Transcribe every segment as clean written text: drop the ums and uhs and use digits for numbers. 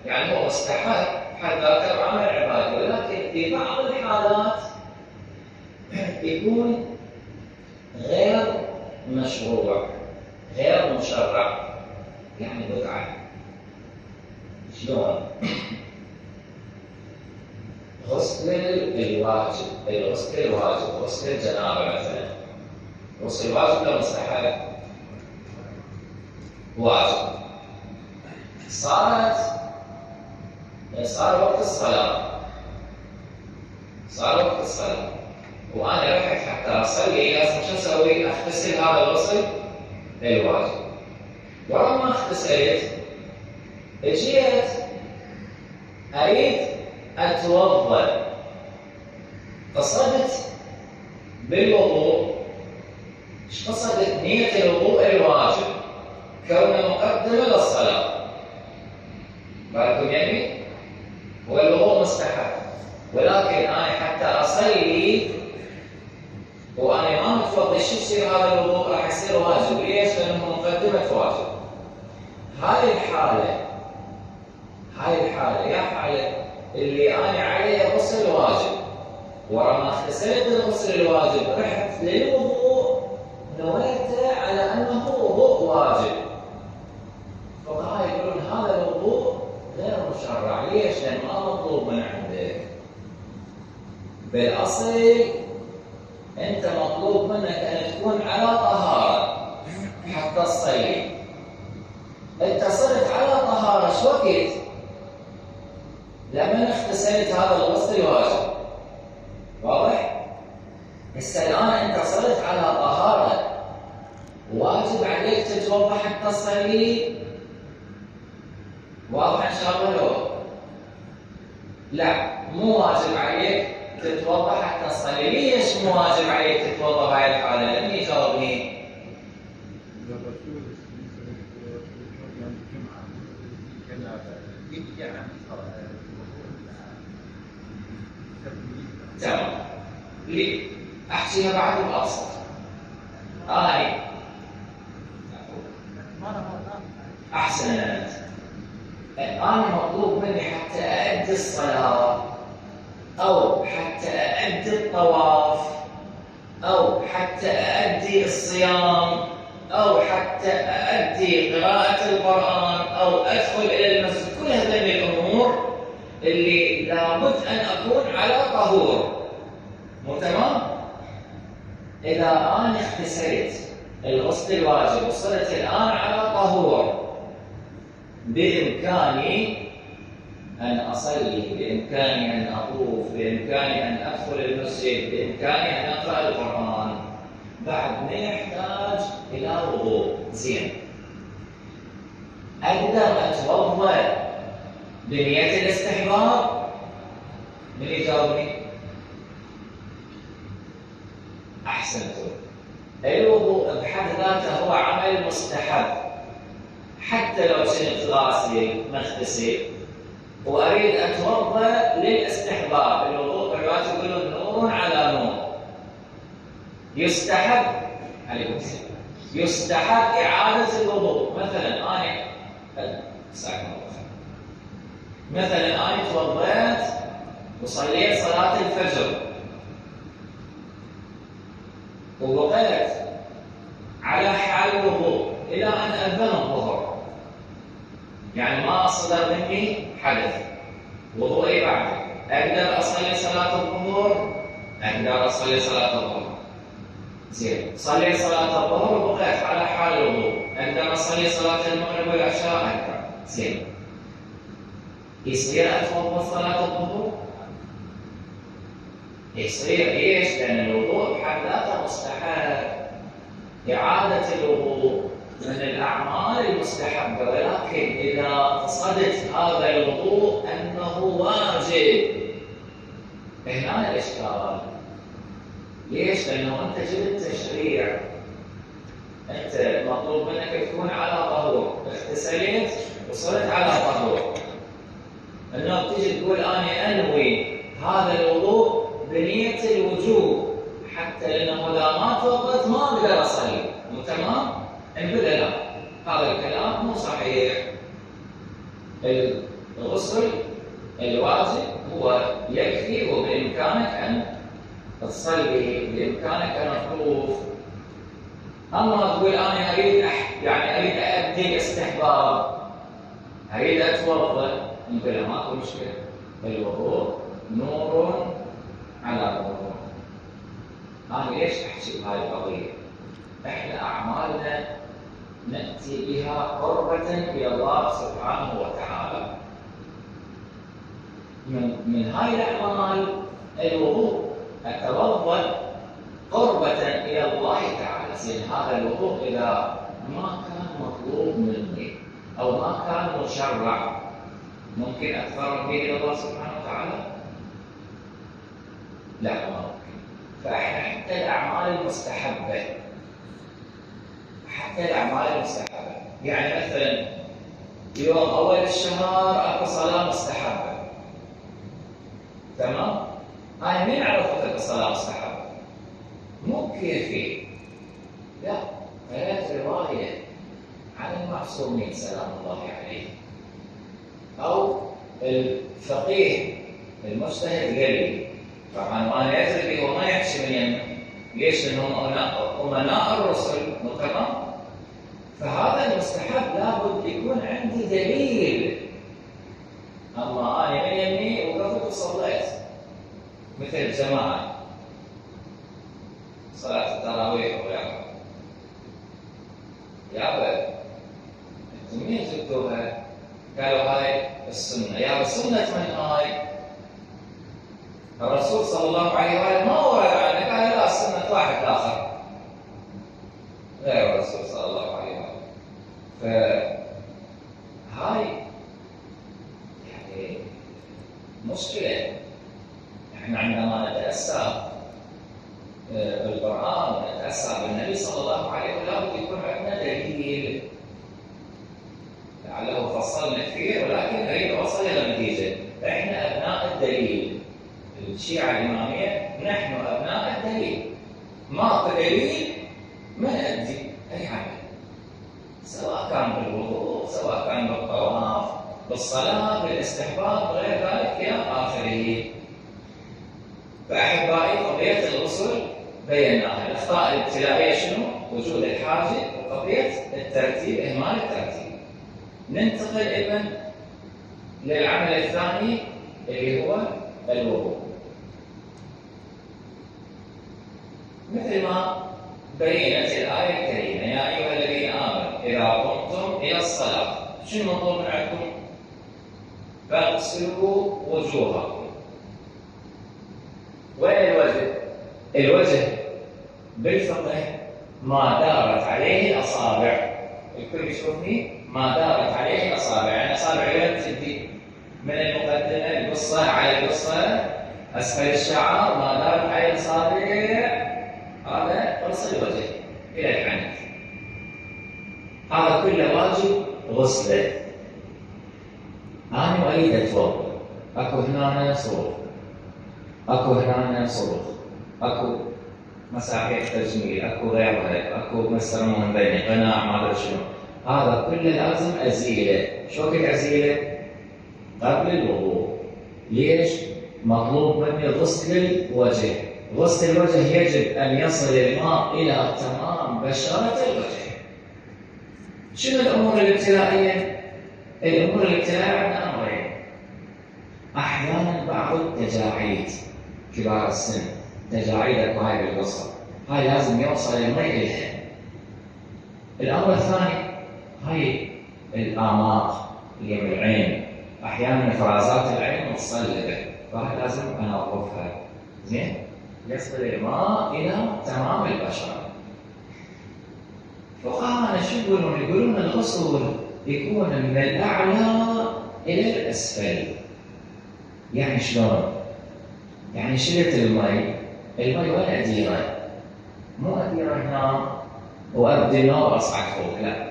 يعني هو مستحب حد ذاته عمل عبادي، ولكن في بعض الحالات يكون غير مشروع غير مشرع، يعني بدعة. شلون؟ غسل الواجب، غسل الجنابة مثلا. غسل الواجب ده مستحب؟ واجب. صار وقت الصلاة وأنا رحت حتى أصلي، لازم شو أسوي؟ أغتسل هذا الغسل الواجب. ورا ما اغتسلت جيت أريد أتوضأ، قصدت بالوضوء. ايش قصدت؟ نية الوضوء الواجب كونه مقدمة للصلاة. بالكم يعني؟ هو الوضوء مستحب، ولكن أنا حتى أصلي وأنا ما متوضي، شو يصير هذا الوضوء؟ راح يصير واجب. ليش؟ لأنه مقدمة واجب. هاي الحالة يا حالة اللي أنا علي غسل واجب، ورا ما اغتسلت الغسل الواجب رحت للوضوء نويته على أنه وضوء واجب. فقهاء يقولون هذا الوضوء غير مشرع. ليش؟ لأن ما مطلوب من عندك. بالأصل أنت مطلوب منك أن تكون على طهارة حتى تصلي. أنت صرت على طهارة شو وقت؟ لما اغتسلت هذا الغسل الواجب. واضح؟ هسه الآن أنت صرت على طهارة، واجب عليك تتوضأ حتى تصلي. واضح إن شاء الله؟ لو لا، مو واجب عليك تتوضأ حتى تصلي. ليش مو واجب عليك تتوضأ بهاي الحالة؟ لم يجاوبني. تمام. ليه؟ أحكيها بعد بأبسط. أحسنت. أنا مطلوب مني حتى أؤدي الصلاة، أو حتى أؤدي الطواف، أو حتى أؤدي الصيام، أو حتى أؤدي قراءة القرآن، أو أدخل إلى المسجد. كل هذه الأمور اللي لابد أن أكون على طهور. مو تمام؟ إذا أنا اغتسلت الغسل الواجب وصرت الآن على طهور، بإمكاني أن أصلي، بإمكاني أن أطوف، بإمكاني أن أدخل المسجد، بإمكاني أن أقرأ القرآن. بعد ما يحتاج إلى وضوء. زين، أقدر أتوضأ بنية الاستحباب؟ من يجاوبني؟ أحسنتم. الوضوء بحد ذاته هو عمل مستحب، حتى لو كنت غاسل مغتسل وأريد أتوضأ للاستحباب. الوضوء بالواجب يقولون نور على نور. يستحب عليكم السلام، يستحب إعادة الوضوء. مثلا أنا توضأت وصليت صلاة الفجر وبقيت على حال الوضوء إلى أن أذن الظهر، يعني ما صدر مني حدث، وضوئي بعد. أقدر أصلي صلاة الظهر؟ أقدر أصلي صلاة الظهر. زين، صلي صلاة الظهر وبقيت على حال الوضوء. أقدر أصلي صلاة المغرب والعشاء؟ أقدر. زين، يصير أتوضأ صلاة الظهر؟ يصير. ليش؟ لأن الوضوء بحد ذاته مستحب. إعادة الوضوء من الأعمال المستحبة، ولكن إذا قصدت هذا الوضوء أنه واجب، هنا الإشكال. ليش؟ لأنه أنت جبت تشريع، أنت مطلوب منك تكون على طهور، اغتسلت وصرت على طهور، أنه بتيجي تقول أنا أنوي هذا الوضوء بنية الوجوب، حتى لأنه إذا ما توضأت ما أقدر أصلي. مو تمام؟ نقول لا، هذا الكلام مو صحيح. الغسل الواجب هو يكفي، وبإمكانك أن تصلي، بإمكانك أن تطوف. أما تقول أنا أريد أبدي استحباب، أريد أتوضأ، نقول ماكو مشكلة، الوضوء نور على نور. أنا ليش أحكي بهاي القضية؟ إحنا أعمالنا نأتي بها قربة إلى الله سبحانه وتعالى. من هاي الأعمال الوضوء، أتوضأ قربة إلى الله تعالى. زين هذا الوضوء إذا ما كان مطلوب مني أو ما كان مشرع، ممكن أتقرب به إلى الله سبحانه وتعالى؟ لا، ما ممكن. فإحنا حتى الأعمال المستحبة، يعني مثلا يوم أول الشهر أكو صلاة مستحبة، تمام؟ أنا من عرفت أكو صلاة مستحبة؟ مو كيفي، لا، هي رواية عن المعصومين سلام الله عليه، أو الفقيه المجتهد قال لي. طبعا وانا يدري به وما يحشي من يمه، ليش؟ لانهم امناء الرسل، تمام؟ فهذا المستحب لابد يكون عندي دليل. اما انا من يمي وقفت وصليت مثل الجماعه صلاه التراويح وياها، يابا انتم مين جبتوها؟ قالوا هاي السنه. يا سنه من هاي؟ الرسول صلى الله عليه وآله ما ورد عنه، قال لا، سنة واحد آخر غير الرسول صلى الله عليه وآله. فهاي يعني مشكلة. احنا عندما نتأسى بالقرآن ونتأسى بالنبي صلى الله عليه وآله لابد يكون عندنا دليل. لعله فصلنا كثير، ولكن أريد أوصل إلى نتيجة. احنا أبناء الدليل. الشيعة الإمامية نحن أبناء الدليل، ما دليل ما نأدي أي عمل، سواء كان بالوضوء، سواء كان بالطواف، بالصلاة، بالاستحباب، غير ذلك إلى آخره. فأحبائي، قضية الغسل بيناها. الأخطاء الابتدائية شنو؟ وجود الحاجة، وقضية الترتيب، إهمال الترتيب. ننتقل إذن للعمل الثاني اللي هو الوضوء. مثل ما بينت الآية الكريمة: يا أيها الذين آمنوا إذا قمتم إلى الصلاة، شنو المطلوب منكم؟ فاغسلوا وجوهكم. وين الوجه؟ الوجه بالفقه ما دارت عليه الأصابع. الكل يشوفني، ما دارت عليه الأصابع، يعني أصابع اليد تبدي من المقدمة القصة على القصة أسفل الشعر، ما دارت عليه الأصابع، هذا غسل الوجه إلى العنق. هذا كله واجب غسله. أنا أريد أتوضأ، أكو هنا صروخ، أكو هنا صروخ، أكو مساحيق تجميل، أكو غيرها، أكو مسرمون بين قناع، ما أدري شنو. هذا كله لازم أزيله. شو كيف أزيله؟ قبل الوضوء. ليش؟ مطلوب مني غسل الوجه. غسل الوجه يجب أن يصل الماء إلى تمام بشرة الوجه. شنو الأمور الابتدائية؟ الأمور الابتدائية عندنا أمرين. أحيانا بعض التجاعيد، كبار السن، تجاعيد أكو هاي بالبصر، هاي لازم يوصل الماء إليها. الأمر الثاني، هاي الآماق اللي من العين، أحيانا إفرازات العين متصلبة، فهي لازم أنظفها. زين؟ يصل الماء إلى تمام البشرة. فقهاءنا شو يقولون؟ يقولون الغسل يكون من الأعلى إلى الأسفل. يعني شلون؟ يعني شلت المي وين أديره؟ مو أديره هنا وأبدي النار وأصعد فوق، لا.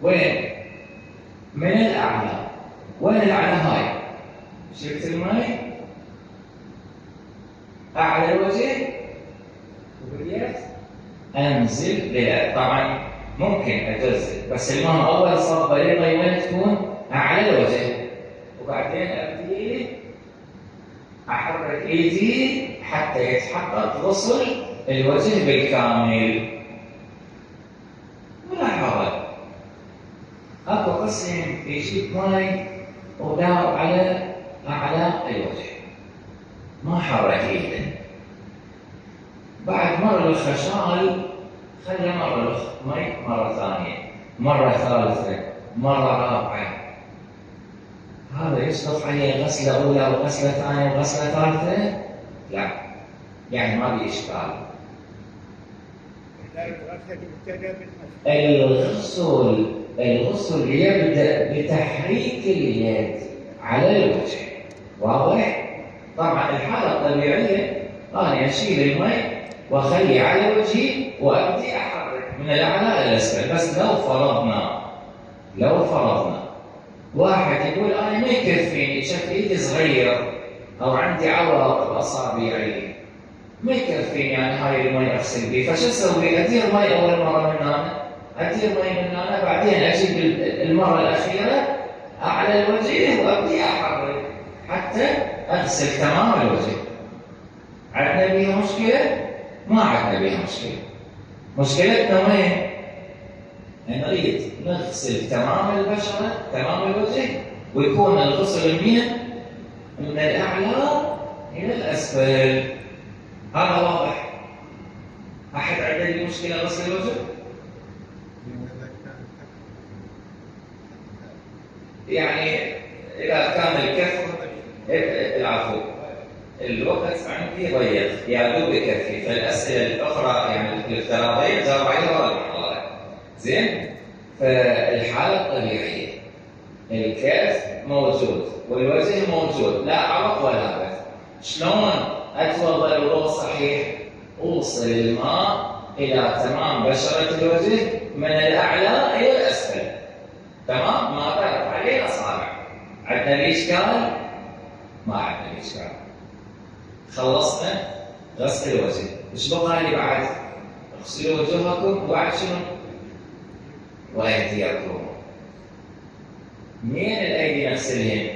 وين؟ من الأعلى. وين الأعلى هاي؟ شلت المي أعلى الوجه وبديت أنزل لها. طبعا ممكن أجزء، بس المهم أول صبة للمي وين تكون؟ أعلى الوجه. وبعدين ابتدي احرك ايدي حتى يتحقق غسل الوجه بالكامل. ولا حرج، اكو قسم يجيب ماي وداو على اعلى الوجه، ما حرك ايده. بعد مر الخشال خلى مر المي مره ثانيه، مره ثالثه، مره رابعه. هذا يصدق عليه غسله اولى وغسله ثانيه وغسله ثالثه؟ لا، يعني ما في اشكال. الغسل يبدا بتحريك اليد على الوجه، واضح؟ طبعا الحاله الطبيعيه انا اشيل المي واخلي على وجهي وابدي احرك من الاعلى الى الاسفل. بس لو فرضنا واحد يقول انا ما يكفيني، شكل ايدي صغير او عندي عوق باصابعي، ما يكفيني يعني هاي المي اغسل بيه، فشو اسوي؟ ادير مي اول مره من هنا، ادير مي من هنا، بعدين اجيب المره الاخيره على الوجه وابدي احرك حتى اغسل تمام الوجه. عندنا بيها مشكله؟ ما عندنا بيها مشكله. مشكلتنا وين؟ نريد نغسل تمام البشره، تمام الوجه، ويكون الغسل من الاعلى الى الاسفل. هذا واضح؟ احد عنده لي مشكله غسل الوجه؟ يعني اذا كان الكف، العفو، الوقت عندي ضيق، يا دوب يكفي، فالاسئله الاخرى يعني الافتراضيه جاوب عليها ورا المحاضره. زين؟ فالحاله الطبيعيه الكف موجود والوجه موجود، لا عرق ولا بث. شلون اتوضا الوضوء صحيح؟ اوصل الماء الى تمام بشره الوجه من الاعلى الى الاسفل، تمام؟ ما تعرف عليه اصابع. عندنا الاشكال؟ ما عندنا الاشكال. خلصنا غسل الوجه، ايش بقى لي بعد؟ اغسلوا وجوهكم وبعد شنو؟ وايديكم. منين الايدي نغسلهن؟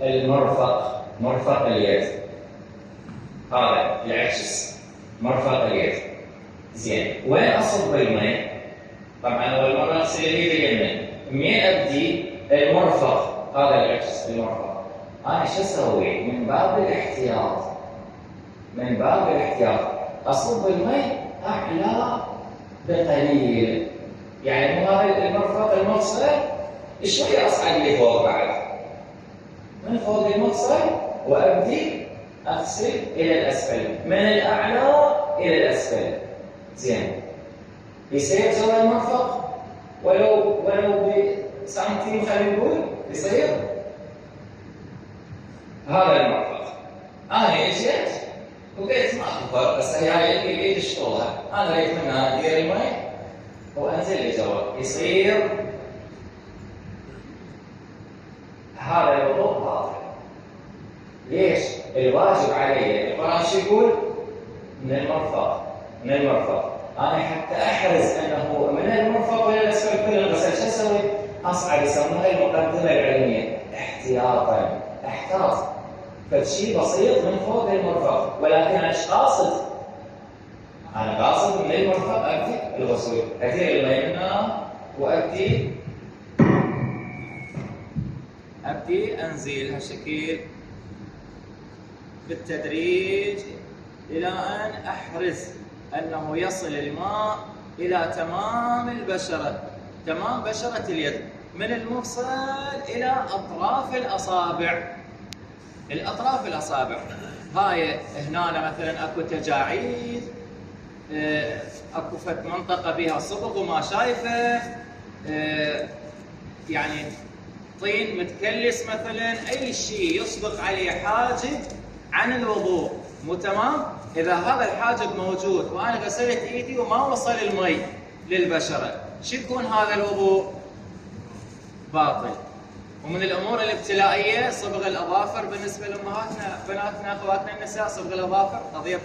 المرفق، مرفق اليد، هذا العكس، مرفق اليد. زين، وين اصب الماء؟ طبعا اول مره اغسل اليد اليمين، منين ابدي؟ المرفق، هذا العكس، المرفق. انا شو اسوي؟ من باب الاحتياط اصب الماء اعلى بقليل، يعني مو هذا المرفق المفصل شويه اصعد لي فوق، بعد من فوق المفصل وابدي اغسل الى الاسفل، من الاعلى الى الاسفل. زين، يصير جوا المرفق ولو بسنتيم، خلينا نقول يصير. هذا المرفق انا اجيت وقلت ماكو فرق، بس هي الايد شطوها، انا ريت منها ادير المي وانزل لي جوا، يصير هذا الوضوء باطل. ليش؟ الواجب علي القرآن شو يقول؟ من المرفق. انا حتى احرز انه من المرفق الى الاسفل كل الغسل، شو اسوي؟ اصعد، يسمونها المقدمه العلميه، احتياطا، احتاط، فشيء بسيط من فوق المرفق. ولكن انا ايش قاصد؟ انا قاصد من المرفق ابدي الغسل، ادير المي منها وابدي انزل هالشكل بالتدريج الى ان احرز انه يصل الماء الى تمام البشره، تمام بشره اليد، من المفصل الى اطراف الاصابع. هاي هنا مثلا اكو تجاعيد، اكو فد منطقه بها صبغ وما شايفه، يعني طين متكلس مثلا، اي شيء يصبغ عليه حاجب عن الوضوء، مو تمام؟ اذا هذا الحاجب موجود وانا غسلت ايدي وما وصل المي للبشره، شو يكون هذا الوضوء؟ باطل. ومن الامور الابتلائيه صبغ الاظافر بالنسبه لامهاتنا، بناتنا، اخواتنا النساء، صبغ الاظافر قضيه